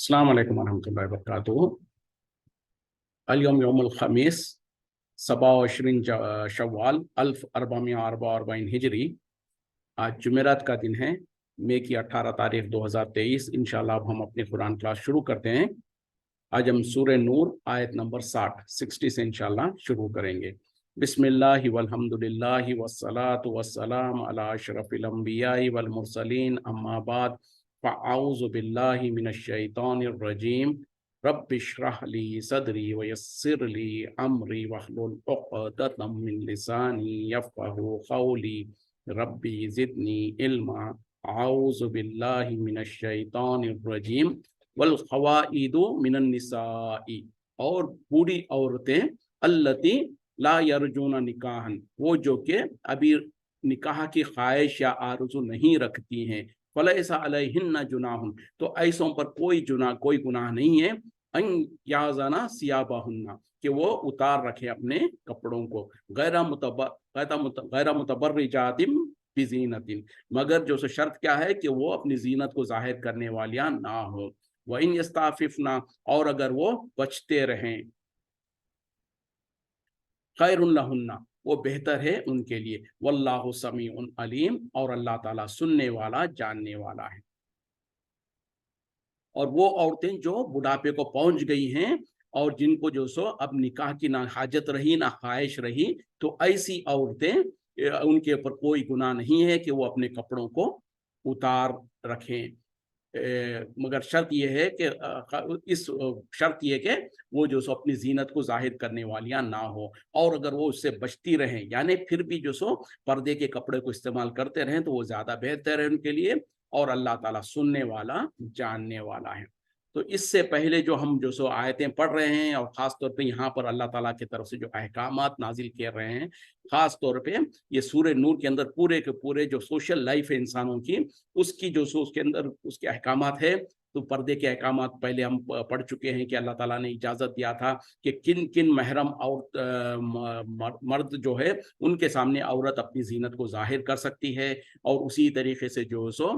अस्सलाम वालेकुम वरहमतुल्लाहि वबरकातुहू। अल-यौम यौमुल खमीस 27 शव्वाल 1444 हिजरी। आज जुमेरात का दिन है, मई की 18 तारीख 2023। इंशाल्लाह अब हम अपनी कुरान क्लास शुरू करते हैं। आज हम सूरह नूर आयत नंबर 60 से इंशाल्लाह शुरू करेंगे। बिस्मिल्लाहि वल्हम्दुलिल्लाहि वस्सलातु वस्सलाम अला अशरफिल अंबियाई वल मुरसलीन अम्मा बाद फ़अऊज़ु बिल्लाहि मिनश शैतानिर रजीम। रब्बि इश्रह ली सदरी वयस्सिर ली अमरी वहलुल उक़दतम मिन लिसानी यफ़क़हू क़ौली। रब्बी ज़िदनी इल्मा। अऊज़ु बिल्लाहि मिनश शैतानिर रजीम। वल ख़वाइदु मिनन निसाई, और बूढ़ी औरतें अल्लती ला यरजूना निकाहन, वो जो कि अभी निकाह की ख्वाहिश या आरज़ू नहीं रखती हैं। फलैसा अलैहिन्ना जुनाहुन, तो ऐसों पर कोई गुनाह नहीं है। अन याज़ना सियाबहुन्ना, कि वो उतार रखे अपने कपड़ों को। गैर मुतबर्रिजातिम बिज़ीनतिन, मगर जो शर्त क्या है कि वो अपनी जीनत को जाहिर करने वालियां ना हो। व इन यस्ताफिफना, और अगर वो बचते रहें, खैरुन लहुन्ना, वो बेहतर है उनके लिए। वल्लाहु समीउन अलीम, और अल्लाह ताला सुनने वाला जानने वाला है। और वो औरतें जो बुढ़ापे को पहुंच गई हैं और जिनको जो सो अब निकाह की ना हाजत रही ना ख्वाहिश रही, तो ऐसी औरतें, उनके ऊपर कोई गुनाह नहीं है कि वो अपने कपड़ों को उतार रखें। मगर शर्त यह है कि इस शर्त यह कि वो जो सो अपनी जीनत को जाहिर करने वालियां ना हो, और अगर वो उससे बचती रहें, यानी फिर भी जो सो पर्दे के कपड़े को इस्तेमाल करते रहें, तो वो ज़्यादा बेहतर है उनके लिए। और अल्लाह ताला सुनने वाला जानने वाला है। तो इससे पहले जो हम जो सो आयतें पढ़ रहे हैं, और ख़ास तौर पे यहाँ पर अल्लाह ताला की तरफ से जो अहकामात नाजिल कर रहे हैं, ख़ास तौर पे ये सूरह नूर के अंदर पूरे के पूरे जो सोशल लाइफ है इंसानों की, उसकी जो सो उसके अंदर उसके अहकामात है। तो पर्दे के अहकामात पहले हम पढ़ चुके हैं कि अल्लाह ताला ने इजाज़त दिया था कि किन किन महरम और मर्द जो है उनके सामने औरत अपनी जीनत को जाहिर कर सकती है। और उसी तरीके से जो सो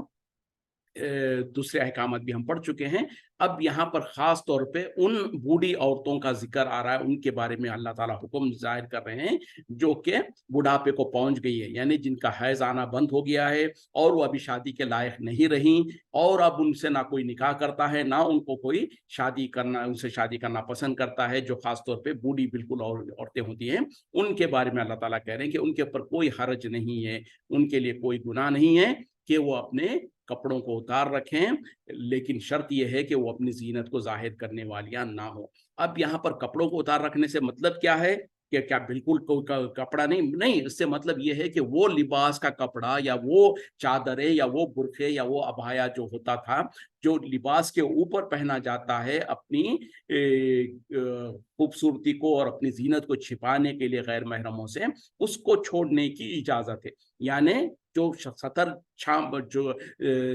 दूसरे अहकामात भी हम पढ़ चुके हैं। अब यहाँ पर ख़ास तौर पे उन बूढ़ी औरतों का जिक्र आ रहा है, उनके बारे में अल्लाह ताला हुक्म ज़ाहिर कर रहे हैं जो कि बुढ़ापे को पहुँच गई है, यानी जिनका हैज़ आना बंद हो गया है और वो अभी शादी के लायक नहीं रहीं, और अब उनसे ना कोई निकाह करता है, ना उनको कोई उनसे शादी करना पसंद करता है। जो ख़ास तौर पे बूढ़ी बिल्कुल औरतें होती हैं, उनके बारे में अल्लाह ताला कह रहे हैं कि उनके ऊपर कोई हर्ज नहीं है, उनके लिए कोई गुनाह नहीं है कि वो अपने कपड़ों को उतार रखें, लेकिन शर्त यह है कि वो अपनी जीनत को जाहिर करने वालियां ना हो। अब यहाँ पर कपड़ों को उतार रखने से मतलब क्या है कि क्या बिल्कुल कोई कपड़ा नहीं, नहीं, इससे मतलब ये है कि वो लिबास का कपड़ा या वो चादरें या वो बुर्के या वो अबाया जो होता था, जो लिबास के ऊपर पहना जाता है अपनी खूबसूरती को और अपनी जीनत को छिपाने के लिए गैर महरमों से, उसको छोड़ने की इजाजत है। यानी जो सतर छाप जो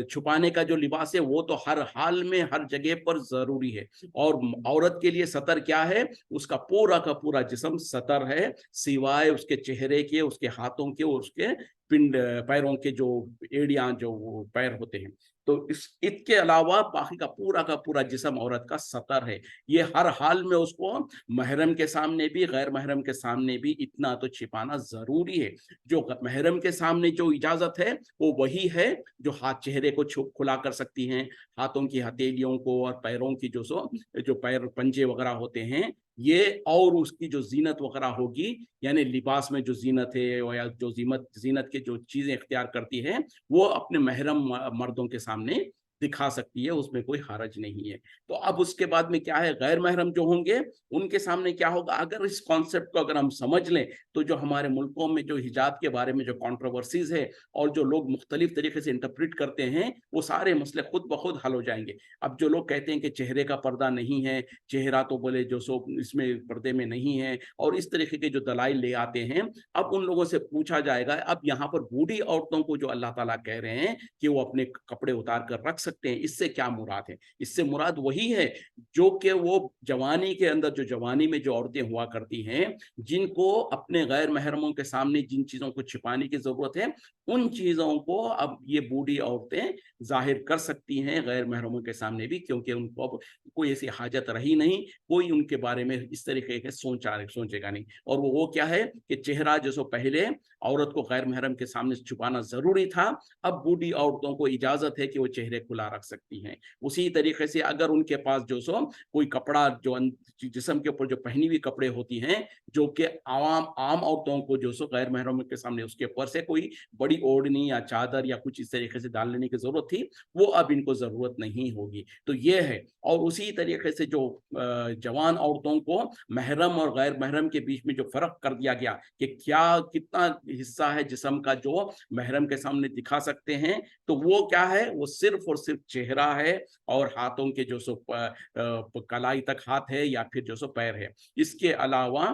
छुपाने का जो लिबास है, वो तो हर हाल में हर जगह पर जरूरी है। और औरत के लिए सतर क्या है? उसका पूरा का पूरा जिस्म सतर है, सिवाय उसके चेहरे के, उसके हाथों के और उसके पिंड पैरों के जो एड़ियां जो वो पैर होते हैं। तो इसके अलावा बाकी का पूरा जिस्म औरत का सतर है। ये हर हाल में उसको महरम के सामने भी गैर महरम के सामने भी इतना तो छिपाना जरूरी है। जो महरम के सामने जो इजाजत है वो वही है जो हाथ चेहरे को खुला कर सकती हैं, हाथों की हथेलियों को और पैरों की जो पैर पंजे वगैरह होते हैं ये, और उसकी जो जीनत वगैरह होगी, यानी लिबास में जो जीनत है या जो जीनत के जो चीजें इख्तियार करती है, वो अपने महरम मर्दों के सामने दिखा सकती है, उसमें कोई हरज नहीं है। तो अब उसके बाद में क्या है, गैर महरम जो होंगे उनके सामने क्या होगा? अगर इस कॉन्सेप्ट को अगर हम समझ लें, तो जो हमारे मुल्कों में जो हिजाब के बारे में जो कंट्रोवर्सीज है और जो लोग मुख्तलिफ तरीके से इंटरप्रेट करते हैं, वो सारे मसले खुद ब खुद हल हो जाएंगे। अब जो लोग कहते हैं कि चेहरे का पर्दा नहीं है, चेहरा तो बोले जो सो इसमें पर्दे में नहीं है, और इस तरीके के जो दलाइल ले आते हैं, अब उन लोगों से पूछा जाएगा, अब यहाँ पर बूढ़ी औरतों को जो अल्लाह ताला कह रहे हैं कि वो अपने कपड़े उतार कर रख सकते हैं। इससे क्या मुराद है? इससे मुराद वही है जो कि वो जवानी के अंदर, जो जवानी में जो औरतें हुआ करती हैं, जिनको अपने गैर महरमों के सामने जिन चीज़ों को छिपाने की ज़रूरत है, उन चीज़ों को अब ये बूढ़ी औरतें ज़ाहिर कर सकती हैं गैर महरमों के सामने भी, क्योंकि उनको अब कोई ऐसी हाजत रही नहीं, कोई उनके बारे में इस तरीके से सोचेगा नहीं। और वो क्या है कि चेहरा जो सो पहले औरत को गैर महरम के सामने छुपाना ज़रूरी था, अब बूढ़ी औरतों को इजाज़त है कि वो चेहरे खुला रख सकती हैं। उसी तरीके से अगर उनके पास जो सो कोई कपड़ा जो जिस्म के ऊपर जो पहनी हुई कपड़े होती हैं, जो कि आम औरतों को जो सो गैर महरम के सामने उसके ऊपर से कोई बड़ी ओढ़नी या चादर या कुछ इस तरीके से डाल लेने की ज़रूरत थी, वो अब इनको ज़रूरत नहीं होगी। तो ये है। और उसी तरीके से जो जवान औरतों को महरम और गैर महरम के बीच में जो फ़र्क कर दिया गया कि क्या कितना हिस्सा है जिस्म का जो महरम के सामने दिखा सकते हैं, तो वो क्या है, वो सिर्फ़ और सिर्फ़ चेहरा है और हाथों के जो सो कलाई तक हाथ है या फिर जो सो पैर है। इसके अलावा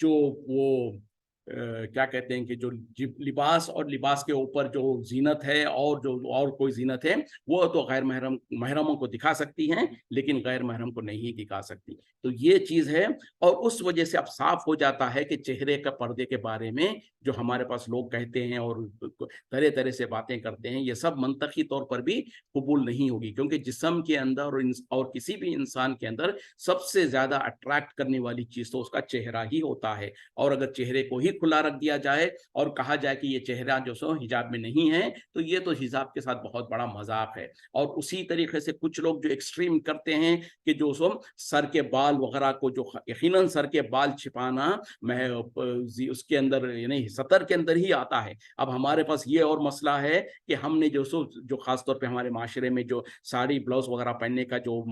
जो वो क्या कहते हैं कि जो लिबास और लिबास के ऊपर जो ज़ीनत है और जो और कोई ज़ीनत है, वो तो गैर महरमों को दिखा सकती हैं, लेकिन गैर महरम को नहीं दिखा सकती। तो ये चीज़ है। और उस वजह से अब साफ़ हो जाता है कि चेहरे का पर्दे के बारे में जो हमारे पास लोग कहते हैं और तरह-तरह से बातें करते हैं, ये सब मंतकी तौर पर भी कबूल नहीं होगी, क्योंकि जिस्म के अंदर और किसी भी इंसान के अंदर सबसे ज़्यादा अट्रैक्ट करने वाली चीज़ तो उसका चेहरा ही होता है। और अगर चेहरे को ही खुला रख दिया जाए और कहा जाए कि ये चेहरा जो सो हिजाब में नहीं है, तो ये तो हिजाब के साथ बहुत बड़ा मज़ाक है। और उसी तरीके से कुछ लोग जो एक्सट्रीम करते हैं कि जो सो सर के बाल वगैरह को जो यकीनन सर के बाल छिपाना उसके अंदर यानी सतर के अंदर ही आता है। अब हमारे पास ये और मसला है कि हमने जो ख़ास तौर पे हमारे माशरे में जो साड़ी ब्लाउज़ वगैरह पहनने का जो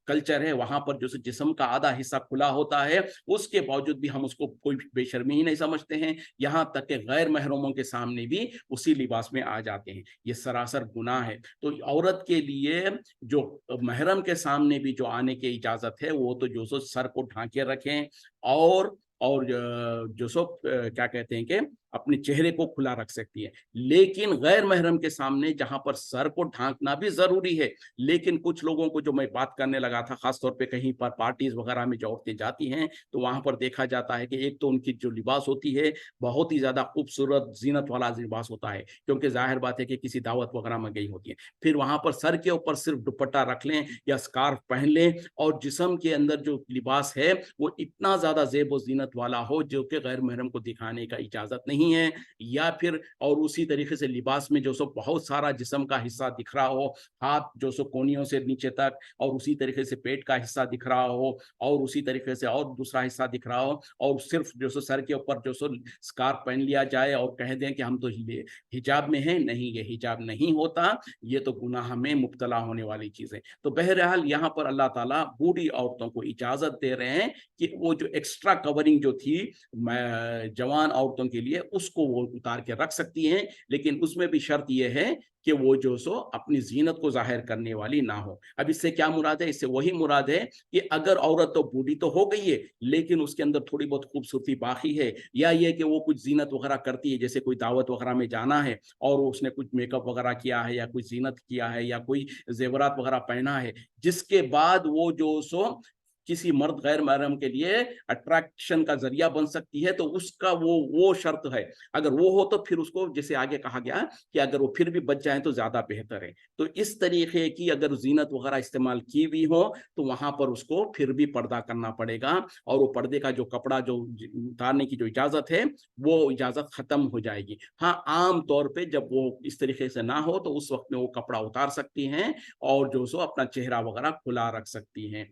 कल्चर है, वहाँ पर जो जिस्म का आधा हिस्सा खुला होता है, उसके बावजूद भी हम उसको कोई बेशर्मी ही नहीं समझते हैं, यहाँ तक कि गैर महरमों के सामने भी उसी लिबास में आ जाते हैं। ये सरासर गुनाह है। तो औरत के लिए जो महरम के सामने भी जो आने की इजाज़त है, वो तो जो सो सर को ढाँके रखें और जो सो क्या कहते हैं कि अपने चेहरे को खुला रख सकती है। लेकिन गैर महरम के सामने जहाँ पर सर को ढाँकना भी ज़रूरी है, लेकिन कुछ लोगों को जो मैं बात करने लगा था, ख़ास तौर पे कहीं पर पार्टीज़ वग़ैरह में जो औरतें जाती हैं, तो वहाँ पर देखा जाता है कि एक तो उनकी जो लिबास होती है, बहुत ही ज़्यादा खूबसूरत ज़ीनत वाला लिबास होता है, क्योंकि ज़ाहिर बात है कि किसी दावत वग़ैरह में गई होती हैं। फिर वहाँ पर सर के ऊपर सिर्फ़ दुपट्टा रख लें या स्कार्फ़ पहन लें और जिस्म के अंदर जो लिबास है, वो इतना ज़्यादा ज़ेब-ओ-ज़ीनत वाला हो, जो कि गैर महरम को दिखाने का इजाज़त नहीं है। या फिर और उसी तरीके से लिबास में जो सो बहुत सारा जिस्म का हिस्सा दिख रहा हो, हाथ जो सो कोहनियों से नीचे तक, और उसी तरीके से पेट का हिस्सा दिख रहा हो, और उसी तरीके से और दूसरा हिस्सा दिख रहा हो, और सिर्फ जो सो सर के ऊपर जो सो स्कार्फ पहन लिया जाए और कह दें कि हम तो हिजाब में हैं। नहीं, ये हिजाब नहीं होता, ये तो गुनाह में मुब्तला होने वाली चीज़ है। तो बहरहाल यहाँ पर अल्लाह ताला बूढ़ी औरतों को इजाज़त दे रहे हैं कि वो जो एक्स्ट्रा कवरिंग जो थी जवान औरतों के लिए, उसको वो उतार के रख सकती हैं, लेकिन उसमें भी शर्त ये है कि वो जो सो अपनी ज़ीनत को ज़ाहिर करने वाली ना हो। अब इससे क्या मुराद है? इससे वही मुराद है कि अगर औरत तो बूढ़ी तो हो गई है, लेकिन उसके अंदर थोड़ी बहुत खूबसूरती बाकी है, या ये कि वो कुछ ज़ीनत वगैरह करती है, जैसे कोई दावत वगैरह में जाना है और उसने कुछ मेकअप वगैरह किया है या कोई ज़ीनत किया है या कोई ज़ेवरात वगैरह पहना है, जिसके बाद वो जो सो किसी मर्द गैर महरम के लिए अट्रैक्शन का ज़रिया बन सकती है, तो उसका वो शर्त है। अगर वो हो तो फिर उसको, जैसे आगे कहा गया कि अगर वो फिर भी बच जाएँ तो ज़्यादा बेहतर है। तो इस तरीके की अगर ज़ीनत वगैरह इस्तेमाल की हुई हो, तो वहाँ पर उसको फिर भी पर्दा करना पड़ेगा, और वो पर्दे का जो कपड़ा जो उतारने की जो इजाज़त है, वो इजाज़त ख़त्म हो जाएगी। हाँ, आम तौर पे जब वो इस तरीके से ना हो, तो उस वक़्त में वो कपड़ा उतार सकती हैं और जो सो अपना चेहरा वगैरह खुला रख सकती हैं।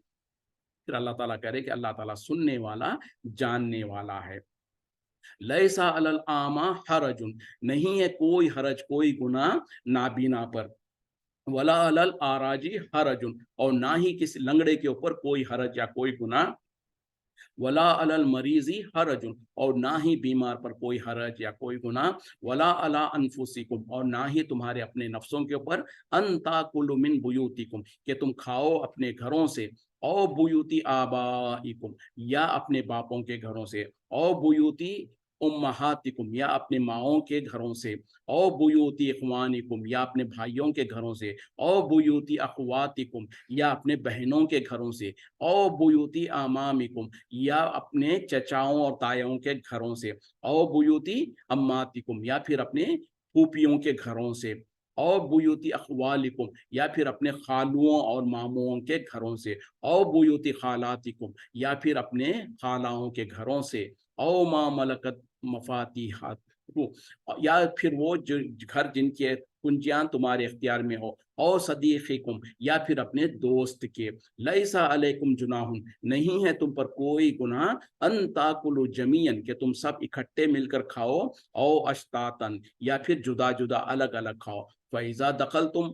फिर अल्लाह ताला कह रहे कि अल्लाह ताला सुनने वाला, जानने वाला है। लैसा अलल आमा हरजुन, नहीं है कोई हरज, कोई गुनाह नाबीना पर। वला अलल आराजी हरजुन, और ना ही किसी लंगड़े के ऊपर कोई हरज या कोई गुनाह। वला अलल मरीज़ी हरजुन, और ना ही बीमार पर कोई हरज या कोई गुनाह। वला अला अनफुसिकुम, और ना ही तुम्हारे अपने नफ्सों के ऊपर। अन ताकुलु मिन बुयूतिकुम, कि तुम खाओ अपने घरों से। औ बुयूती आबाइकुम, या अपने बापों के घरों से। औ बुयूती उम्महातिकुम या अपने माओं के घरों से, और बुयूती इख्वानिकुम या अपने भाइयों के घरों से, और बुयूती अखवातिकुम या अपने बहनों के घरों से, और बुयूती आमामिकुम या अपने चचाओं और तायों के घरों से, और बुयूती अम्मातिकुम या फिर अपने फूफियों के घरों से, और बुयूती अखवालिकुम या फिर अपने खालुओं और मामुओं के घरों से, और बुयूती खालातिकुम या फिर अपने खालाओं के घरों से, औ मा मलकत मफातिहात या फिर वो जो घर जिनके कुंजियां तुम्हारे इख्तियार में हो, और सदीक़िकुम या फिर अपने दोस्त के। लैसा अलैकुम जुनाहुन नहीं है तुम पर कोई गुनाह, अन ताकुलु जमीयन कि तुम सब इकट्ठे मिलकर खाओ, और अश्तातन या फिर जुदा जुदा अलग अलग खाओ। फैज़ा दखल तुम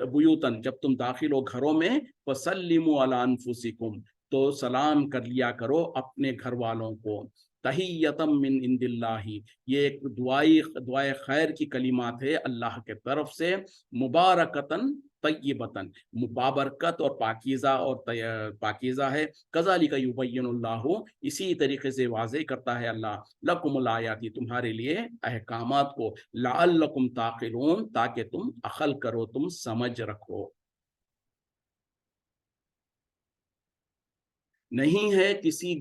बुयूतन जब तुम दाखिल हो घरों में, फसल्लिमु अला अनफुसिकुम तो सलाम कर लिया करो अपने घर वालों को। तहियतम मिन इंदिल्लाही ये एक दुआए खैर की कलिमात है अल्लाह के तरफ से, मुबारकतन तय्यबतन मुबारकत और पाकीज़ा और पाकीज़ा है। कज़ालिका युबय्यिनुल्लाहु इसी तरीके से वाज़ेह करता है अल्लाह लकुमुल आयाति तुम्हारे लिए अहकामात को, लअल्लकुम ताक़िलून ताकि तुम अक़ल करो, तुम समझ रखो। नहीं है किसी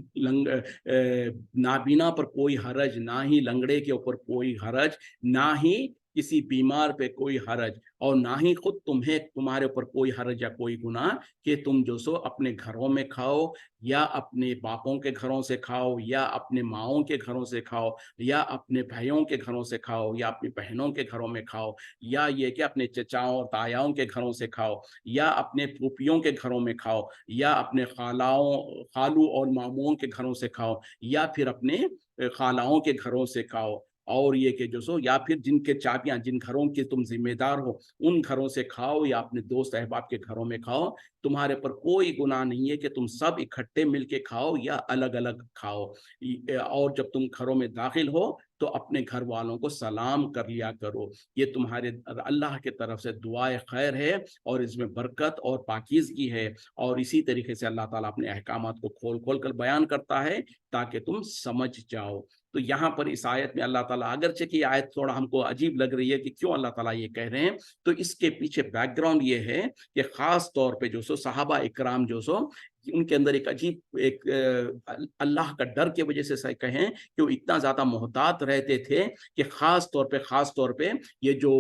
नाबीना पर कोई हरज, ना ही लंगड़े के ऊपर कोई हरज, ना ही किसी बीमार पे कोई हरज, और ना ही खुद तुम्हें तुम्हारे ऊपर कोई हरज या कोई गुनाह कि तुम जो सो अपने घरों में खाओ, या अपने बापों के घरों से खाओ, या अपने माओं के घरों से खाओ, या अपने भाइयों के घरों से खाओ, या अपनी बहनों के घरों में खाओ, या ये कि अपने चचाओं और तायाओं के घरों से खाओ, या अपने फूफियों के घरों में खाओ, या अपने खालू और मामुओं के घरों से खाओ, या फिर अपने खालाओं के घरों से खाओ, और ये कि जो सो या फिर जिनके चाबियां जिन घरों के तुम जिम्मेदार हो उन घरों से खाओ, या अपने दोस्त अहबाब के घरों में खाओ। तुम्हारे पर कोई गुनाह नहीं है कि तुम सब इकट्ठे मिलके खाओ या अलग अलग खाओ। और जब तुम घरों में दाखिल हो तो अपने घर वालों को सलाम कर लिया करो। ये तुम्हारे अल्लाह की तरफ से दुआए खैर है, और इसमें बरकत और पाकीज़गी है। और इसी तरीके से अल्लाह ताला अपने अहकामात को खोल खोल कर बयान करता है ताकि तुम समझ जाओ। तो यहाँ पर इस आयत में अल्लाह ताला, अगरचे कि आयत थोड़ा हमको अजीब लग रही है कि क्यों अल्लाह ताला ये कह रहे हैं, तो इसके पीछे बैकग्राउंड ये है कि खास तौर पे जो सो सहाबा इकराम जो सो उनके अंदर एक अजीब एक अल्लाह का डर की वजह से सही कहें कि वो इतना ज्यादा मोहतात रहते थे कि खास तौर पे ये जो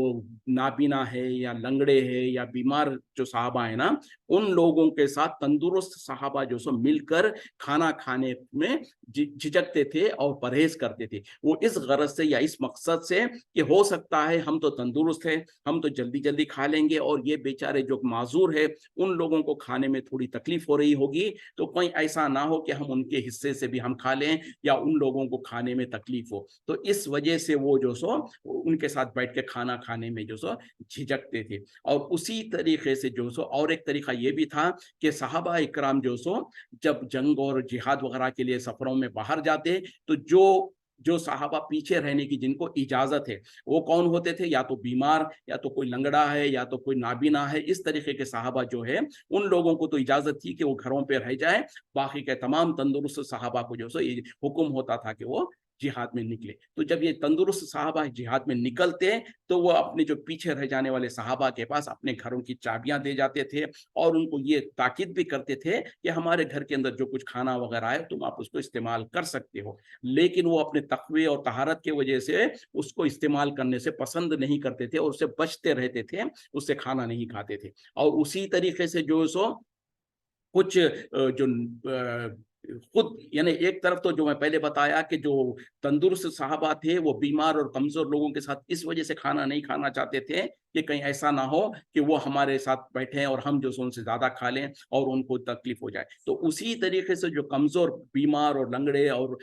नाबीना है या लंगड़े है या बीमार जो साहबा है ना, उन लोगों के साथ तंदुरुस्त साहबा जो सो मिलकर खाना खाने में झिझकते थे और परहेज करते थे। वो इस गरज से या इस मकसद से कि हो सकता है हम तो तंदुरुस्त हैं, हम तो जल्दी जल्दी खा लेंगे, और ये बेचारे जो माजूर है उन लोगों को खाने में थोड़ी तकलीफ हो रही होगी, तो कहीं ऐसा ना हो कि हम उनके हिस्से से भी हम खा लें या उन लोगों को खाने में तकलीफ हो। तो इस वजह से वो जो सो उनके साथ बैठ के खाना खाने में जो सो झिझकते थे। और उसी तरीके से जो सो और एक तरीका ये भी था कि सहाबा इकराम जो सो जब जंग और जिहाद वगैरह के लिए सफरों में बाहर जाते, तो जो जो साहबा पीछे रहने की जिनको इजाजत है वो कौन होते थे, या तो बीमार, या तो कोई लंगड़ा है, या तो कोई नाबीना है। इस तरीके के साहबा जो है उन लोगों को तो इजाजत थी कि वो घरों पे रह जाए, बाकी के तमाम तंदुरुस्त साहबा को जो सो ये हुक्म होता था कि वो जिहाद में निकले। तो जब ये तंदुरुस्त साहबा जिहाद में निकलते तो वो अपने जो पीछे रह जाने वाले साहबा के पास अपने घरों की चाबियां दे जाते थे, और उनको ये ताकीद भी करते थे कि हमारे घर के अंदर जो कुछ खाना वगैरह है तुम आप उसको इस्तेमाल कर सकते हो। लेकिन वो अपने तकवे और तहारत की वजह से उसको इस्तेमाल करने से पसंद नहीं करते थे, और उससे बचते रहते थे, उससे खाना नहीं खाते थे। और उसी तरीके से जो सो कुछ जो खुद यानी एक तरफ तो जो मैं पहले बताया कि जो तंदुरुस्त साहबा थे वो बीमार और कमजोर लोगों के साथ इस वजह से खाना नहीं खाना चाहते थे कि कहीं ऐसा ना हो कि वो हमारे साथ बैठे और हम जो सो उनसे ज्यादा खा लें और उनको तकलीफ हो जाए। तो उसी तरीके से जो कमजोर बीमार और लंगड़े और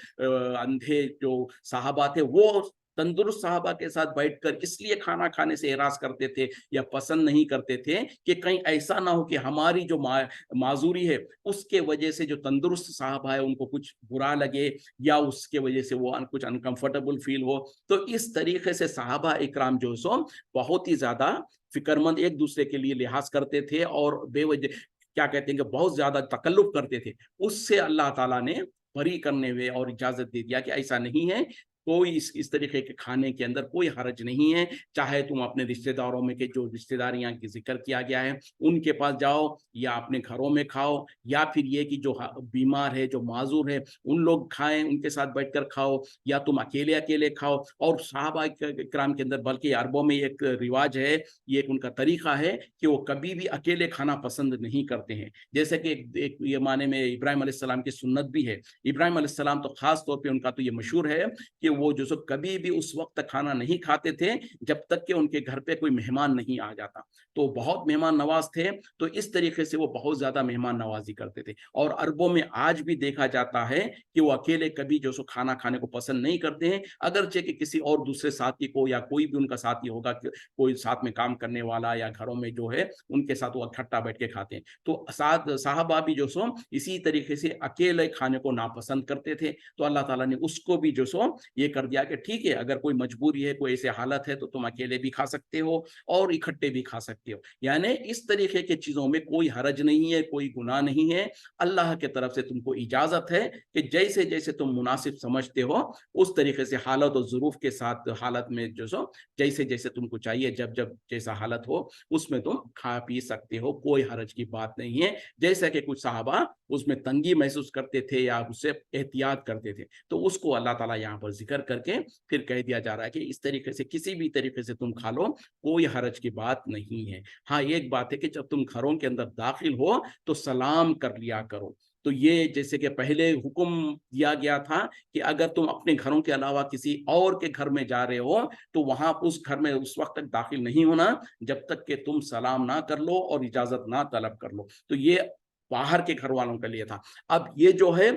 अंधे जो साहबा थे वो तंदुरुस्त साहबा के साथ बैठकर इसलिए खाना खाने से एराज करते थे या पसंद नहीं करते थे कि कहीं ऐसा ना हो कि हमारी जो माजूरी है उसके वजह से जो तंदुरुस्त साहबा है उनको कुछ बुरा लगे, या उसके वजह से वो कुछ अनकंफर्टेबल फील हो। तो इस तरीके से साहबा इकराम जो सो बहुत ही ज्यादा फिक्रमंद एक दूसरे के लिए लिहाज करते थे, और बेवजह क्या कहते हैं कि बहुत ज्यादा तकल्लुफ करते थे। उससे अल्लाह ताला ने बरी करने हुए और इजाजत दे दिया कि ऐसा नहीं है, कोई इस तरीके के खाने के अंदर कोई हर्ज नहीं है। चाहे तुम अपने रिश्तेदारों में के जो रिश्तेदारियां की जिक्र किया गया है उनके पास जाओ, या अपने घरों में खाओ, या फिर ये कि जो बीमार है, जो माजूर है, उन लोग खाएं, उनके साथ बैठकर खाओ, या तुम अकेले अकेले खाओ। और सहाबा किराम के अंदर, बल्कि अरबों में एक रिवाज है, ये एक उनका तरीका है कि वो कभी भी अकेले खाना पसंद नहीं करते हैं। जैसे कि एक ये माने में इब्राहिम अलैहिस्सलाम की सुन्नत भी है। इब्राहिम अलैहिस्सलाम तो खास तौर पे उनका तो ये मशहूर है कि वो जो सो कभी भी उस वक्त खाना नहीं खाते थे जब तक कि उनके घर पे कोई मेहमान नहीं आ जाता। तो बहुत मेहमान नवाज थे, तो इस तरीके से वो बहुत ज्यादा मेहमान नवाजी करते थे। और अरबों में आज भी देखा जाता है कि वो अकेले कभी जो सो खाना खाने को पसंद नहीं करते हैं, अगरचे कि किसी और दूसरे साथी को या कोई भी उनका साथी होगा, कोई साथ में काम करने वाला या घरों में जो है उनके साथ वो इकट्ठा बैठ के खाते हैं। तो साथ साहबा भी जो सो इसी तरीके से अकेले खाने को नापसंद करते थे। तो अल्लाह ताला ने उसको भी जो सो ये कर दिया कि ठीक है, अगर कोई मजबूरी है, कोई ऐसे हालत है, तो तुम अकेले भी खा सकते हो और इकट्ठे भी खा सकते हो। यानी इस तरीके की चीजों में कोई हरज नहीं है, कोई गुनाह नहीं है। अल्लाह के तरफ से तुमको इजाजत है कि जैसे जैसे तुम मुनासिब समझते हो उस तरीके से हालत और ज़ुरूफ के साथ हालत में जो सो जैसे जैसे तुमको चाहिए, जब जब जैसा हालत हो उसमें तुम खा पी सकते हो, कोई हरज की बात नहीं है। जैसा कि कुछ साहबा उसमें तंगी महसूस करते थे या उससे एहतियात करते थे, तो उसको अल्लाह ताला यहाँ पर जिक्र करके फिर कह दिया जा रहा है कि इस तरीके से किसी भी तरीके से तुम खा लो, कोई हरज की बात नहीं है। हाँ, एक बात है कि जब तुम घरों के अंदर दाखिल हो तो सलाम कर लिया करो। तो ये जैसे कि पहले हुक्म दिया गया था कि अगर तुम अपने घरों के अलावा किसी और के घर में जा रहे हो तो वहां उस घर में उस वक्त तक दाखिल नहीं होना जब तक कि तुम सलाम ना कर लो और इजाजत ना तलब कर लो। तो ये बाहर के घर वालों के लिए था। अब ये जो है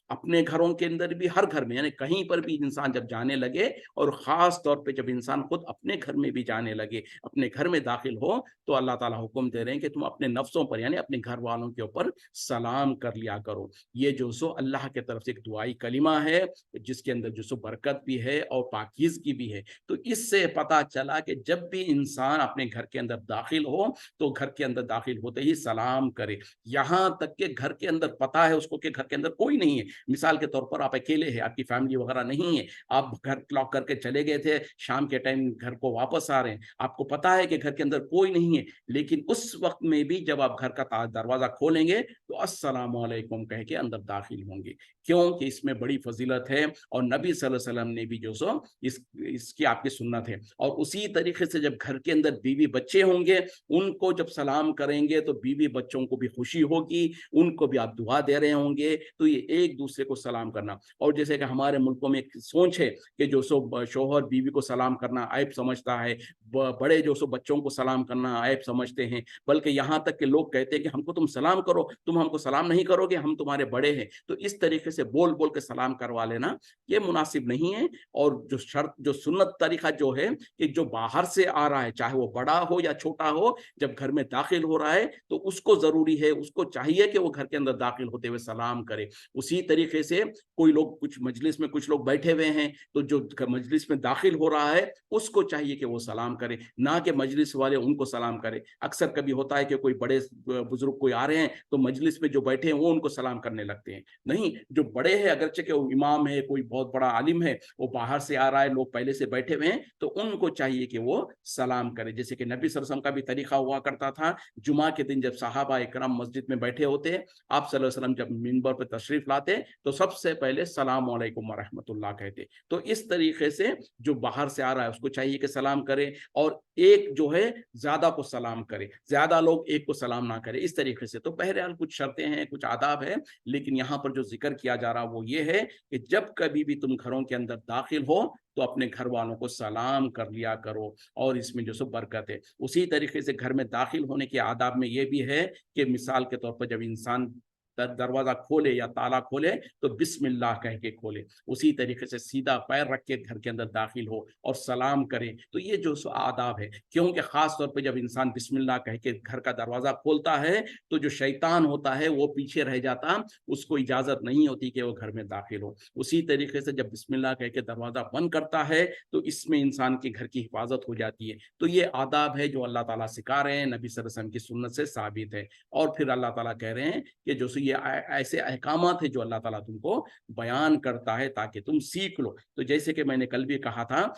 अपने घरों के अंदर भी, हर घर में, यानी कहीं पर भी इंसान जब जाने लगे, और खास तौर पे जब इंसान खुद अपने घर में भी जाने लगे, अपने घर में दाखिल हो, तो अल्लाह ताला हुक्म दे रहे हैं कि तुम अपने नफ्सों पर यानी अपने घर वालों के ऊपर सलाम कर लिया करो। ये जो सो अल्लाह के तरफ से एक दुआई कलिमा है जिसके अंदर जो सो बरकत भी है और पाकीज़गी भी है। तो इससे पता चला कि जब भी इंसान अपने घर के अंदर दाखिल हो तो घर के अंदर दाखिल होते ही सलाम करे। यहाँ तक कि घर के अंदर पता है उसको कि घर के अंदर कोई नहीं है, मिसाल के तौर पर आप अकेले हैं, आपकी फैमिली वगैरह नहीं है, आप घर लॉक करके चले गए थे, शाम के टाइम घर को वापस आ रहे हैं, आपको पता है कि घर के अंदर कोई नहीं है, लेकिन उस वक्त में भी जब आप घर का दरवाजा खोलेंगे तो अस्सलाम वालेकुम कह के अंदर दाखिल होंगे। क्यों? कि इसमें बड़ी फजीलत है और नबी सल्लल्लाहु अलैहि वसल्लम ने भी जो सो इसकी आपकी सुन्नत है। और उसी तरीके से जब घर के अंदर बीवी बच्चे होंगे, उनको जब सलाम करेंगे तो बीवी बच्चों को भी खुशी होगी, उनको भी आप दुआ दे रहे होंगे, तो ये एक दूसरे को सलाम करना। और जैसे कि हमारे मुल्कों में एक सोच है कि जो सो शौहर बीवी को सलाम करना ऐब समझता है, बड़े जो सो बच्चों को सलाम करना ऐब समझते हैं, बल्कि यहाँ तक कि लोग कहते हैं कि हमको तुम सलाम करो, तुम हमको सलाम नहीं करोगे, हम तुम्हारे बड़े हैं। तो इस तरीके से बोल बोल के सलाम करवा लेना ये मुनासिब नहीं है। और जो शर्त, जो सुन्नत तरीका जो है कि जो बाहर से आ रहा है, चाहे वो बड़ा हो या छोटा हो, जब घर में दाखिल हो रहा है तो उसको जरूरी है, उसको चाहिए कि वो घर के अंदर दाखिल होते हुए सलाम करे। उसी तरीके से कोई लोग, कुछ मजलिस में कुछ लोग बैठे हुए हैं, तो जो मजलिस में दाखिल हो रहा है उसको चाहिए कि वो सलाम करे, ना कि मजलिस वाले उनको सलाम करे। अक्सर कभी होता है कि कोई बड़े बुजुर्ग कोई आ रहे हैं तो मजलिस में जो बैठे हैं वो उनको सलाम करने लगते हैं। नहीं, जो बड़े हैं, अगरचे के वो इमाम है, कोई बहुत बड़ा आलिम है, वो बाहर से आ रहा है, लोग पहले से बैठे हुए हैं, तो उनको चाहिए कि वो सलाम करे। जैसे कि नबी सल्लल्लाहु अलैहि वसल्लम का भी तरीका हुआ करता था, जुमा के दिन जब साहबा इकराम मस्जिद में बैठे होते, आप सल्लल्लाहु अलैहि वसल्लम जब मिंबर पर तशरीफ लाते तो सबसे पहले सलाम अलैकुम व रहमतुल्लाह कहते। तो इस तरीके से जो बाहर से आ रहा है उसको चाहिए कि सलाम करे, और एक जो है ज्यादा को सलाम करे, ज्यादा लोग एक को सलाम ना करे, इस तरीके से। तो बहरहाल कुछ शर्तें हैं, कुछ आदाब है, लेकिन यहाँ पर जो जिक्र किया जा रहा वो ये है कि जब कभी भी तुम घरों के अंदर दाखिल हो तो अपने घर वालों को सलाम कर लिया करो, और इसमें जो सो बरकत है। उसी तरीके से घर में दाखिल होने के आदाब में ये भी है कि मिसाल के तौर पर जब इंसान दरवाजा खोले या ताला खोले तो बिस्मिल्लाह कह के खोले, उसी तरीके से सीधा पैर रख के घर के अंदर दाखिल हो और सलाम करे। तो ये जो सो आदाब है, क्योंकि खास तौर पे जब इंसान बिस्मिल्लाह कह के घर का दरवाजा खोलता है तो जो शैतान होता है वो पीछे रह जाता, उसको इजाजत नहीं होती कि वो घर में दाखिल हो। उसी तरीके से जब बिस्मिल्लाह कह के दरवाजा बंद करता है तो इसमें इंसान के घर की हिफाजत हो जाती है। तो ये आदाब है जो अल्लाह ताला सिखा रहे हैं, नबी सल्लल्लाहु अलैहि वसल्लम की सुन्नत से साबित है। और फिर अल्लाह ताला कह रहे हैं कि जो ये ऐसे अहकामात है जो अल्लाह ताला तुमको बयान करता है ताकि तुम सीख लो। तो जैसे कि मैंने कल भी कहा था,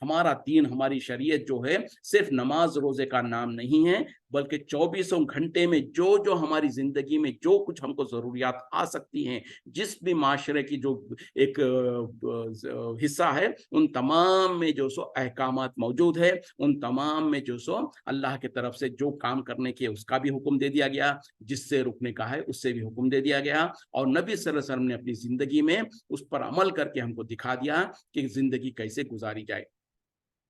हमारा दीन, हमारी शरीयत जो है सिर्फ नमाज रोजे का नाम नहीं है, बल्कि 24 घंटे में जो जो हमारी जिंदगी में जो कुछ हमको जरूरियात आ सकती हैं, जिस भी माशरे की जो एक हिस्सा है, उन तमाम में जो सो अहकामात मौजूद है। उन तमाम में जो सो अल्लाह की तरफ से जो काम करने के उसका भी हुक्म दे दिया गया, जिससे रुकने का है उससे भी हुक्म दे दिया गया, और नबी सल्लल्लाहु अलैहि वसल्लम ने अपनी जिंदगी में उस पर अमल करके हमको दिखा दिया कि जिंदगी कैसे गुजारी जाए।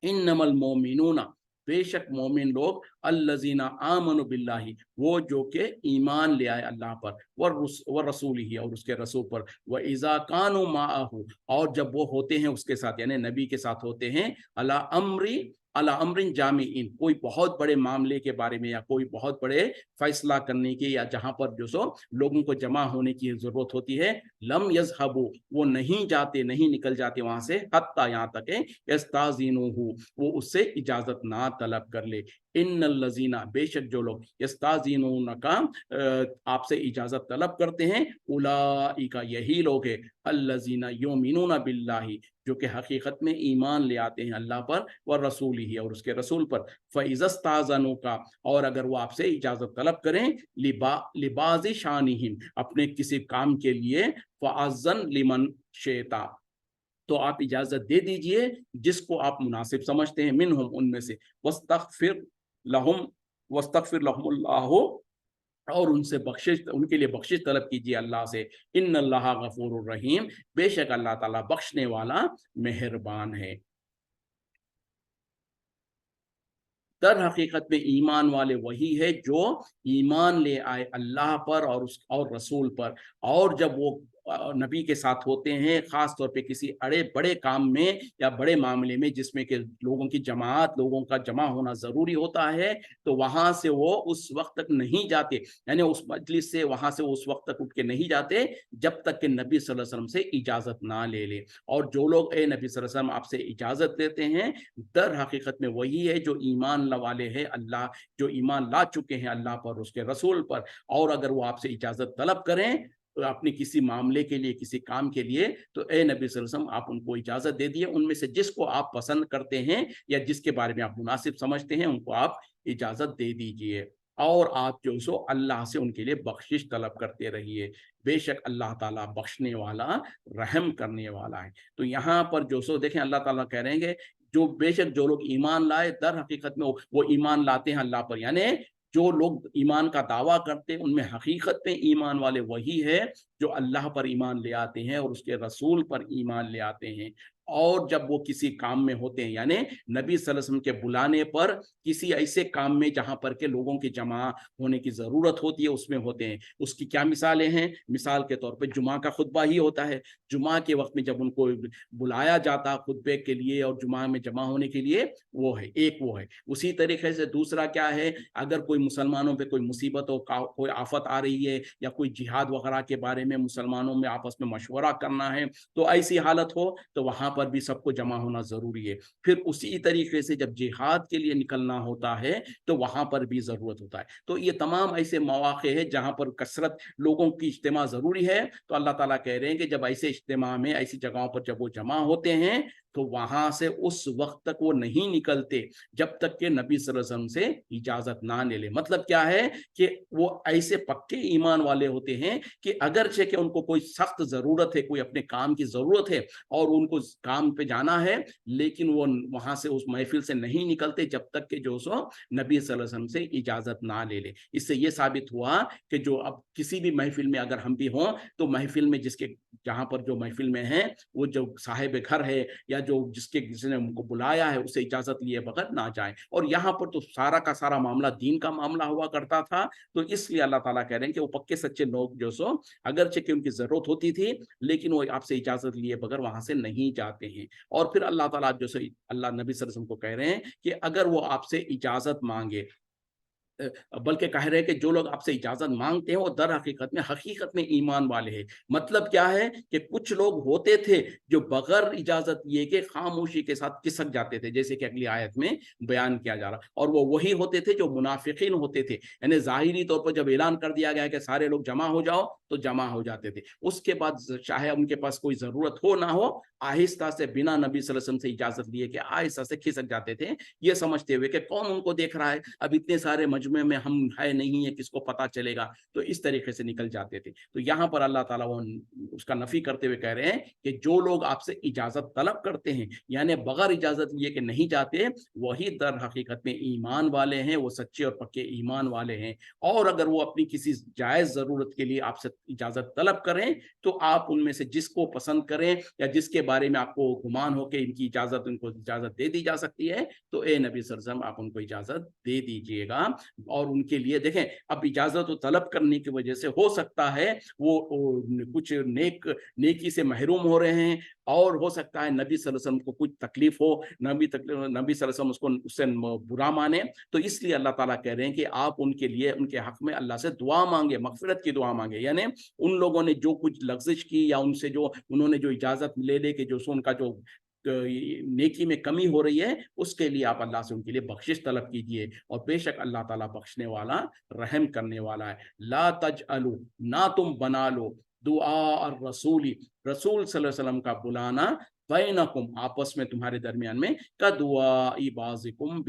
इन्नमल मोमिनूना, बेशक मोमिन लोग, अल्लजीना आमनु बिल्लाही, वो जो के ईमान ले आए अल्लाह पर, व रसूल ही, और उसके रसूल पर, व इज़ा कानु माअहू, और जब वो होते हैं उसके साथ, यानी नबी के साथ होते हैं, अला अमरिन जामिइन, कोई बहुत बड़े मामले के बारे में या कोई बहुत बड़े फैसला करने के, या जहां पर जो सो लोगों को जमा होने की जरूरत होती है, लम यज़हबू, वो नहीं जाते, नहीं निकल जाते वहां से, हत्ता यहाँ तक है यस्ताज़ीनुहु, वो उससे इजाजत ना तलब कर ले। इन्नल लजीना, बेशक जो लोग, यस्ताज़ीनुनका, आपसे इजाजत तलब करते हैं, उलाइका, यही लोग है, अल्लजीना युमिनूना बिल्लाही, जो कि हकीकत में ईमान ले आते हैं अल्लाह पर, व रसूल ही, और उसके रसूल पर, फ़इज़स्ताज़नु का, और अगर वो आपसे इजाजत तलब करें, लिबाज़ि शानिहिम, अपने किसी काम के लिए, फ़अज़्ज़न लिमन शेता, तो आप इजाजत दे दीजिए जिसको आप मुनासिब समझते हैं, मिनहुम, उनमें से, वस्तगफिर लहुम, वस्तगफिर लहुमुल्लाहु, और उनसे बख्शिश, उनके लिए बख्शिश तलब कीजिए अल्लाह से। इन्नल्लाह गफूरुर रहीम, बेशक अल्लाह ताला बख्शने वाला मेहरबान है। दर हकीकत में ईमान वाले वही है जो ईमान ले आए अल्लाह पर और रसूल पर, और जब वो नबी के साथ होते हैं, खास तौर पे किसी अड़े बड़े काम में या बड़े मामले में जिसमें कि लोगों की जमात, लोगों का जमा होना जरूरी होता है, तो वहां से वो उस वक्त तक नहीं जाते, यानी उस मजलिस से वहां से उस वक्त तक उठ के नहीं जाते जब तक कि नबी सल्लल्लाहु अलैहि वसल्लम से इजाजत ना ले ले। और जो लोग ए नबी सल्लल्लाहु अलैहि वसल्लम आपसे इजाजत लेते हैं, दर हकीकत में वही है जो ईमान वाले हैं अल्लाह, जो ईमान ला चुके हैं अल्लाह पर, उसके रसूल पर, और अगर वो आपसे इजाजत तलब करें तो अपने किसी मामले के लिए, किसी काम के लिए, तो ए नबी सल्लल्लाहु अलैहि वसल्लम आप उनको इजाजत दे दिए, उनमें से जिसको आप पसंद करते हैं या जिसके बारे में आप मुनासिब समझते हैं, उनको आप इजाजत दे दीजिए, और आप जो सो अल्लाह से उनके लिए बख्शिश तलब करते रहिए। बेशक अल्लाह ताला बख्शने वाला, रहम करने वाला है। तो यहाँ पर जो सो देखें, अल्लाह ताला कह रहे हैं, जो बेशक जो लोग ईमान लाए, दर हकीकत में वो ईमान लाते हैं अल्लाह पर, यानी जो लोग ईमान का दावा करते हैं उनमें हकीकत में ईमान वाले वही है जो अल्लाह पर ईमान ले आते हैं और उसके रसूल पर ईमान ले आते हैं। और जब वो किसी काम में होते हैं, यानी नबी सल्लल्लाहु अलैहि वसल्लम के बुलाने पर किसी ऐसे काम में जहां पर के लोगों की जमा होने की जरूरत होती है, उसमें होते हैं, उसकी क्या मिसालें हैं? मिसाल के तौर पे जुमा का खुतबा ही होता है। जुमा के वक्त में जब उनको बुलाया जाता खुतबे के लिए और जुमा में जमा होने के लिए, वो है एक, वो है। उसी तरीके से दूसरा क्या है, अगर कोई मुसलमानों पे कोई मुसीबत हो, कोई आफत आ रही है, या कोई जिहाद वगैरह के बारे में मुसलमानों में आपस में मशवरा करना है, तो ऐसी हालत हो तो वहां पर भी सबको जमा होना जरूरी है। फिर उसी तरीके से जब जिहाद के लिए निकलना होता है तो वहां पर भी जरूरत होता है। तो ये तमाम ऐसे मौके हैं जहां पर कसरत लोगों की इज्तिमा जरूरी है। तो अल्लाह ताला कह रहे हैं कि जब ऐसे इज्तिमा में, ऐसी जगहों पर जब वो जमा होते हैं, तो वहां से उस वक्त तक वो नहीं निकलते जब तक कि नबी सल्लल्लाहु अलैहि वसल्लम से इजाजत ना ले ले। मतलब क्या है कि वो ऐसे पक्के ईमान वाले होते हैं कि अगरचे कि उनको कोई सख्त जरूरत है, कोई अपने काम की जरूरत है और उनको काम पे जाना है, लेकिन वो वहां से उस महफिल से नहीं निकलते जब तक कि जो सो नबी सल्लल्लाहु अलैहि वसल्लम से इजाजत ना ले ले। इससे ये साबित हुआ कि जो अब किसी भी महफिल में अगर हम भी हों, तो महफिल में जिसके, जहां पर जो महफिल में है, वो जो साहिब घर है या जो जिसने उनको बुलाया है, उसे इजाजत लिए बगैर ना जाए। और यहाँ पर तो सारा का सारा मामला दीन का मामला हुआ करता था, तो इसलिए अल्लाह ताला कह रहे हैं कि वो पक्के सच्चे लोग जो सो अगरचे कि उनकी जरूरत होती थी, लेकिन वो आपसे इजाजत लिए बगैर वहां से नहीं जाते हैं। और फिर अल्लाह ताला जो सो अल्लाह नबी सल्लल्लाहु अलैहि वसल्लम को कह रहे हैं कि अगर वो आपसे इजाजत मांगे बल्कि कह रहे हैं कि जो लोग आपसे इजाज़त माँगते हैं वो दर हकीकत में ईमान वाले हैं। मतलब क्या है कि कुछ लोग होते थे जो बगैर इजाज़त लिए के खामोशी के साथ खिसक जाते थे, जैसे कि अगली आयत में बयान किया जा रहा, और वो वही होते थे जो मुनाफ़िकीन होते थे। यानी ज़ाहिरी तौर पर जब ऐलान कर दिया गया है कि सारे लोग जमा हो जाओ, तो जमा हो जाते थे। उसके बाद चाहे उनके पास कोई ज़रूरत हो ना हो, आहिस्ता से बिना नबी सल्लल्लाहु अलैहि वसल्लम से इजाज़त लिए के आहिस्ता से खिसक जाते थे, ये समझते हुए कि कौन उनको देख रहा है, अब इतने सारे मजमे में हम है नहीं है, किसको पता चलेगा, तो इस तरीके से निकल जाते थे। तो यहाँ पर अल्लाह ताला वो उसका नफी करते हुए कह रहे हैं कि जो लोग आपसे इजाजत तलब करते हैं, यानी बगैर इजाजत लिए कि नहीं जाते, वही दर हकीकत में ईमान वाले हैं, वो सच्चे और पक्के ईमान वाले हैं। और अगर वो अपनी किसी जायज जरूरत के लिए आपसे इजाजत तलब करें, तो आप उनमें से जिसको पसंद करें या जिसके बारे में आपको गुमान हो कि इनकी इजाजत उनको इजाजत दे दी जा सकती है, तो ए नबी सल्लल्लाहु अलैहि वसल्लम आप उनको इजाजत दे दीजिएगा। और उनके लिए देखें, अब इजाजत तो तलब करने की वजह से हो सकता है वो कुछ नेकी से महरूम हो रहे हैं, और हो सकता है नबी सल्लल्लाहु अलैहि वसल्लम को कुछ तकलीफ हो, नबी सल्लल्लाहु अलैहि वसल्लम उसको उससे बुरा माने। तो इसलिए अल्लाह ताला कह रहे हैं कि आप उनके लिए उनके हक में अल्लाह से दुआ मांगे, मगफिरत की दुआ मांगे। यानी उन लोगों ने जो कुछ लग्जिश की या उनसे जो उन्होंने जो इजाजत ले ले के जो सो उनका जो नेकी में कमी हो रही है, उसके लिए आप अल्लाह से उनके लिए बख्शिश तलब कीजिए, और बेशक अल्लाह ताला बख्शने वाला, रहम करने वाला है। ला तजअलू, ना तुम बना लो दुआ और रसूली, रसूल सल्लल्लाहु अलैहि वसल्लम का बुलाना, बैनकुम आपस में तुम्हारे दरमियान में, का दुआ बाजिकुम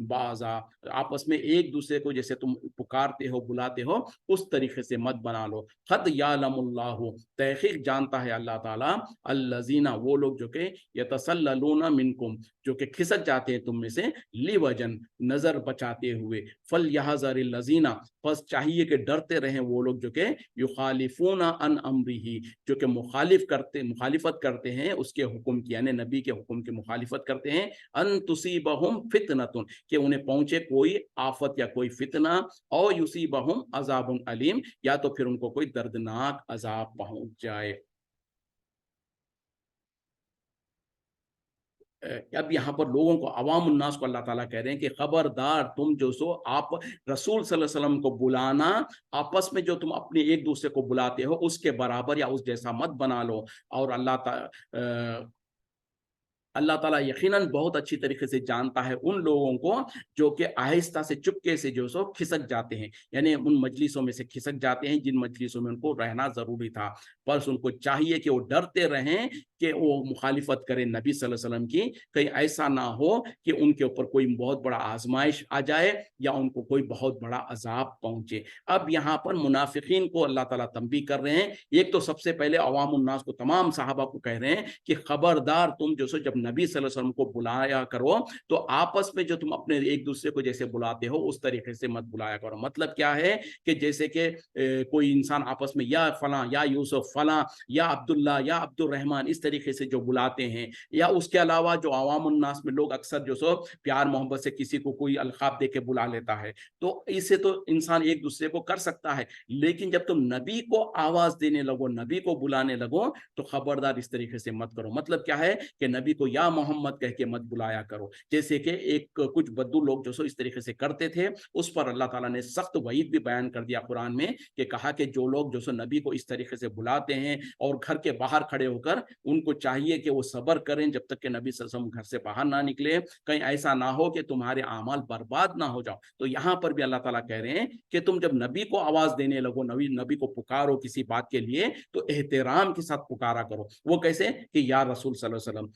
बाजा, आपस में एक दूसरे को जैसे तुम पुकारते हो बुलाते हो उस तरीके से मत बना लो। खद यालमुल्लाहु, तहकीक जानता है अल्लाह ताला, अल्लजीना वो लोग जो के यतसल्ललूना मिनकुम, जो कि खिसक जाते हैं तुम में से, लिवजन नजर बचाते हुए, फल यहज़रिल लजीना, बस चाहिए कि डरते रहें वो लोग जो के युखालिफूना अन अम्रिही, जो कि मुखालिफत करते हैं उसके हुक्म की, यानी नबी के हुक्म की मुखालिफत करते हैं, अन तुसीबहुम फितनतुन, कि उन्हें पहुंचे कोई आफत या कोई फितना, और युसीबहुम अजाबुन अलीम, या तो फिर उनको कोई दर्दनाक अजाब पहुंच जाए। अब यहाँ पर लोगों को अवाम उन्नास को अल्लाह ताला कह रहे हैं कि खबरदार, तुम जो सो आप रसूल सल्लल्लाहु अलैहि वसल्लम को बुलाना, आपस में जो तुम अपने एक दूसरे को बुलाते हो उसके बराबर या उस जैसा मत बना लो। और अल्लाह ताला यकीनन बहुत अच्छी तरीके से जानता है उन लोगों को जो कि आहिस्ता से चुपके से जो सो खिसक जाते हैं, यानी उन मजलिसों में से खिसक जाते हैं जिन मजलिसों में उनको रहना जरूरी था। पर उनको चाहिए कि वो डरते रहें कि वो मुखालिफत करें नबी सल्लल्लाहु अलैहि वसल्लम की, कहीं ऐसा ना हो कि उनके ऊपर कोई बहुत बड़ा आजमाइश आ जाए या उनको कोई बहुत बड़ा अजाब पहुंचे। अब यहाँ पर मुनाफिकीन को अल्लाह ताला तंबी कर रहे हैं। एक तो सबसे पहले अवाम उन्नास को, तमाम सहाबा को कह रहे हैं कि खबरदार, तुम जो सो जब नबी सल्लल्लाहु अलैहि वसल्लम को बुलाया करो, तो आपस में जो तुम अपने एक दूसरे को जैसे बुलाते हो उस तरीके से मत बुलाया करो। मतलब क्या है कि जैसे कि कोई इंसान आपस में या फला या यूसुफ फला या अब्दुल्ला या अब्दुल रहमान इस तरीके से जो बुलाते हैं, या उसके अलावा जो अवाम उन्नास में लोग अक्सर जो सो प्यार मोहब्बत से किसी को कोई अलखाब दे के बुला लेता है, तो इससे तो इंसान एक दूसरे को कर सकता है। लेकिन जब तुम नबी को आवाज देने लगो, नबी को बुलाने लगो, तो खबरदार इस तरीके से मत करो। मतलब क्या है कि नबी को या मोहम्मद कह के मत बुलाया करो, जैसे कि एक कुछ बद्दू लोग जो सो इस तरीके से करते थे। उस पर अल्लाह ताला ने सख्त वईद भी बयान कर दिया कुरान में, कि कहा कि जो लोग जो सो नबी को इस तरीके से बुलाते हैं और घर के बाहर खड़े होकर उनको चाहिए कि वो सब्र करें जब तक कि नबी सल्लल्लाहु अलैहि वसल्लम घर से बाहर ना निकले, कहीं ऐसा ना हो कि तुम्हारे अमाल बर्बाद ना हो जाओ। तो यहाँ पर भी अल्लाह ताला कह रहे हैं कि तुम जब नबी को आवाज देने लगो, नबी को पुकारो किसी बात के लिए, तो एहतराम के साथ पुकारा करो। वो कैसे कि या रसूल सल्लल्लाहु अलैहि वसल्लम,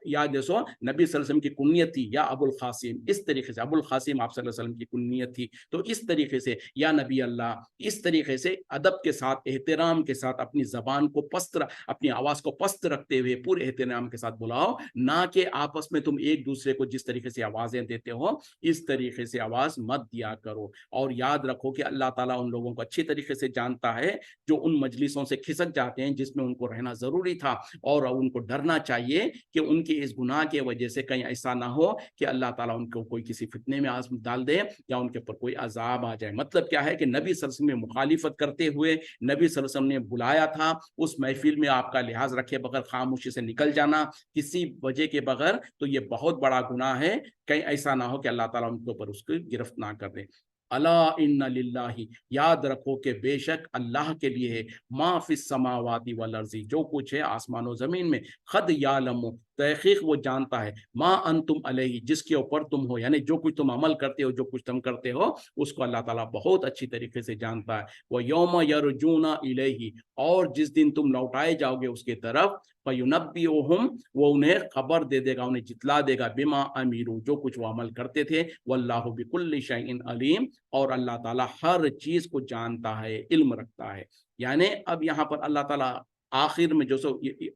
या जैसो नबी सल्लल्लाहु अलैहि वसल्लम की कुन्नियत थी या अबुल कासिम, इस तरीके से अबुल कासिम आप सल्लल्लाहु अलैहि वसल्लम की कुन्नियत थी, तो इस तरीके से या नबी अल्लाह, इस तरीके से अदब के साथ, एहतराम के साथ, अपनी जबान को पस्त, अपनी आवाज को पस्त रखते हुए पूरे एहतराम के साथ बुलाओ, ना कि आपस में तुम एक दूसरे को जिस तरीके से आवाजें देते हो इस तरीके से आवाज मत दिया करो। और याद रखो कि अल्लाह ताला उन लोगों को अच्छी तरीके से जानता है जो उन मजलिसों से खिसक जाते हैं जिसमें उनको रहना जरूरी था, और उनको डरना चाहिए कि उनके इस गुनाह की वजह से कहीं ऐसा ना हो कि अल्लाह ताला उनको कोई किसी फितने में आज डाल दे या उनके ऊपर कोई अजाब आ जाए। मतलब क्या है कि नबी सल्लल्लाहु अलैहि वसल्लम में मुखालिफत करते हुए नबी सल्लल्लाहु अलैहि वसल्लम ने बुलाया था, उस महफिल में आपका लिहाज रखे बगैर खामोशी से निकल जाना किसी वजह के बगैर, तो ये बहुत बड़ा गुनाह है। कहीं ऐसा ना हो कि अल्लाह ताला उनके ऊपर उसकी गिरफ्त ना कर दे। अला इन्ना लिल्लाहि, याद रखो कि बेशक अल्लाह के लिए है, मा फिस समावाति वल अर्ज़ी, जो कुछ है आसमान और ज़मीन में, ख़द यालमु, तहक़ीक़ वो जानता है, मा अंतुम अलैहि, जिसके ऊपर तुम हो, यानी जो कुछ तुम अमल करते हो, जो कुछ तुम करते हो, उसको अल्लाह ताला बहुत अच्छी तरीके से जानता है। व यौम यरजूना इलैहि, और जिस दिन तुम लौटाए जाओगे उसके तरफ, फयुनब्बिउहुम, वो उन्हें खबर दे देगा, उन्हें जितला देगा, बिमा अमीरू, जो कुछ वो अमल करते थे, वल्लाहु बिकुल्लि शैइन अलीम, और अल्लाह ताला हर चीज को जानता है, इल्म रखता है। यानी अब यहाँ पर अल्लाह ताला आखिर में जो सो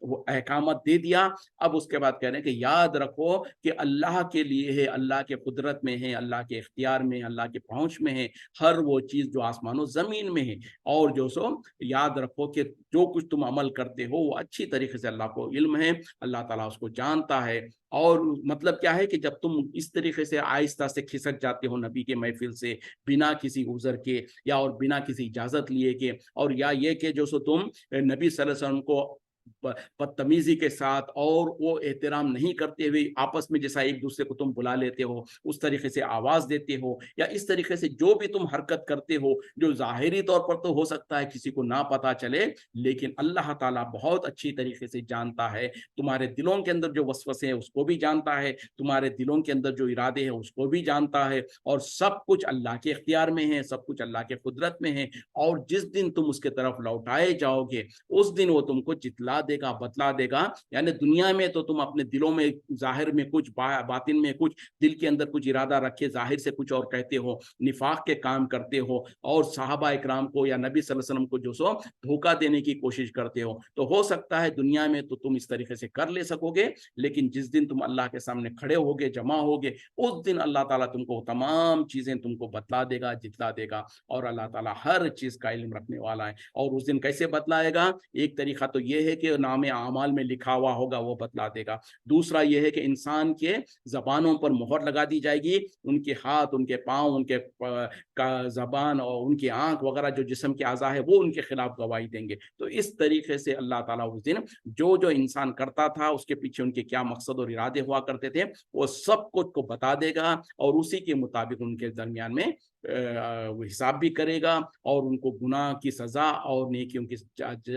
वो अहकामत दे दिया, अब उसके बाद कह रहे हैं कि याद रखो कि अल्लाह के लिए है, अल्लाह के कुदरत में है, अल्लाह के इख्तियार में, अल्लाह के पहुंच में है हर वो चीज जो आसमानों जमीन में है। और जो सो याद रखो कि जो कुछ तुम अमल करते हो वो अच्छी तरीके से अल्लाह को इल्म है, अल्लाह ताला उसको जानता है। और मतलब क्या है कि जब तुम इस तरीके से आहिस्ता से खिसक जाते हो नबी के महफिल से, बिना किसी उज़र के या और बिना किसी इजाज़त लिए के, और या ये कि जो सो तुम नबी सल्लल्लाहु अलैहि वसल्लम को बदतमीजी के साथ और वो एहतराम नहीं करते हुए आपस में जैसा एक दूसरे को तुम बुला लेते हो, उस तरीके से आवाज देते हो, या इस तरीके से जो भी तुम हरकत करते हो जो ज़ाहिरी तौर पर तो हो सकता है किसी को ना पता चले, लेकिन अल्लाह ताला बहुत अच्छी तरीके से जानता है। तुम्हारे दिलों के अंदर जो वसवसे हैं उसको भी जानता है, तुम्हारे दिलों के अंदर जो इरादे हैं उसको भी जानता है, और सब कुछ अल्लाह के इख्तियार में है, सब कुछ अल्लाह के कुदरत में है। और जिस दिन तुम उसके तरफ लौटाए जाओगे उस दिन वो तुमको जितला देगा, बतला देगा। यानी दुनिया में तो तुम अपने दिलों में ज़ाहिर में कुछ, बातिन में कुछ, दिल के अंदर कुछ इरादा रखे ज़ाहिर से कुछ और कहते हो, निफाक के काम करते हो, और सहाबा इकराम को या नबी सल्लल्लाहु अलैहि वसल्लम को जो सो धोखा देने की कोशिश करते हो। तो हो सकता है दुनिया में तो तुम इस तरीके से कर ले सकोगे, लेकिन जिस दिन तुम अल्लाह के सामने खड़े होगे, जमा होगे, उस दिन अल्लाह ताला तुमको तमाम चीज़ें तुमको बतला देगा, जितला देगा। और अल्लाह ताला हर चीज़ का इल्म रखने वाला है। और उस दिन कैसे बतलाएगा? एक तरीका तो ये है कि नाम आमाल में लिखा हुआ होगा वो बतला देगा। दूसरा ये है कि इंसान के ज़बानों पर मोहर लगा दी जाएगी, उनके हाथ, उनके पाँव, उनके का ज़बान और उनकी आँख वगैरह जो जिस्म के अज़ा है वो उनके खिलाफ गवाही देंगे। तो इस तरीके से अल्लाह ताला उस दिन जो इंसान करता था उसके पीछे उनके क्या मकसद और इरादे हुआ करते थे वो सब कुछ को बता देगा, और उसी के मुताबिक उनके दरमियान में वो हिसाब भी करेगा, और उनको गुनाह की सज़ा और नेकियों की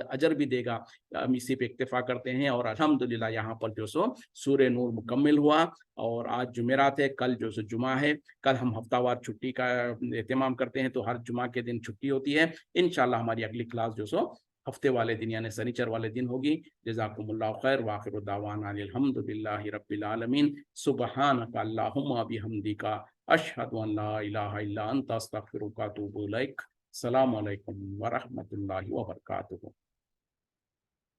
अजर भी देगा। हम इसी पे इक्तिफा करते हैं, और अल्हम्दुलिल्लाह यहाँ पर जो सो सूरह नूर मुकम्मिल हुआ, और आज जुमेरात है, कल जो सो जुमा है। कल हम हफ्तावार छुट्टी का एहतमाम करते हैं, तो हर जुमा के दिन छुट्टी होती है। इंशाल्लाह हमारी अगली क्लास जो सो हफ्ते वाले दिन यानी शनिचर वाले दिन होगी। जज़ाकुमुल्लाहु खैर, व आखिरु दावाना अनिल हम्दुलिल्लाहि रब्बिल आलमीन, सुब्हानका अल्लाहुम्मा बिहम्दिका, अशहदु अन ला इलाहा इल्ला अंता, अस्तगफिरुका व अतूबु इलैक। अस्सलामु अलैकुम व रहमतुल्लाहि व बरकातुहू।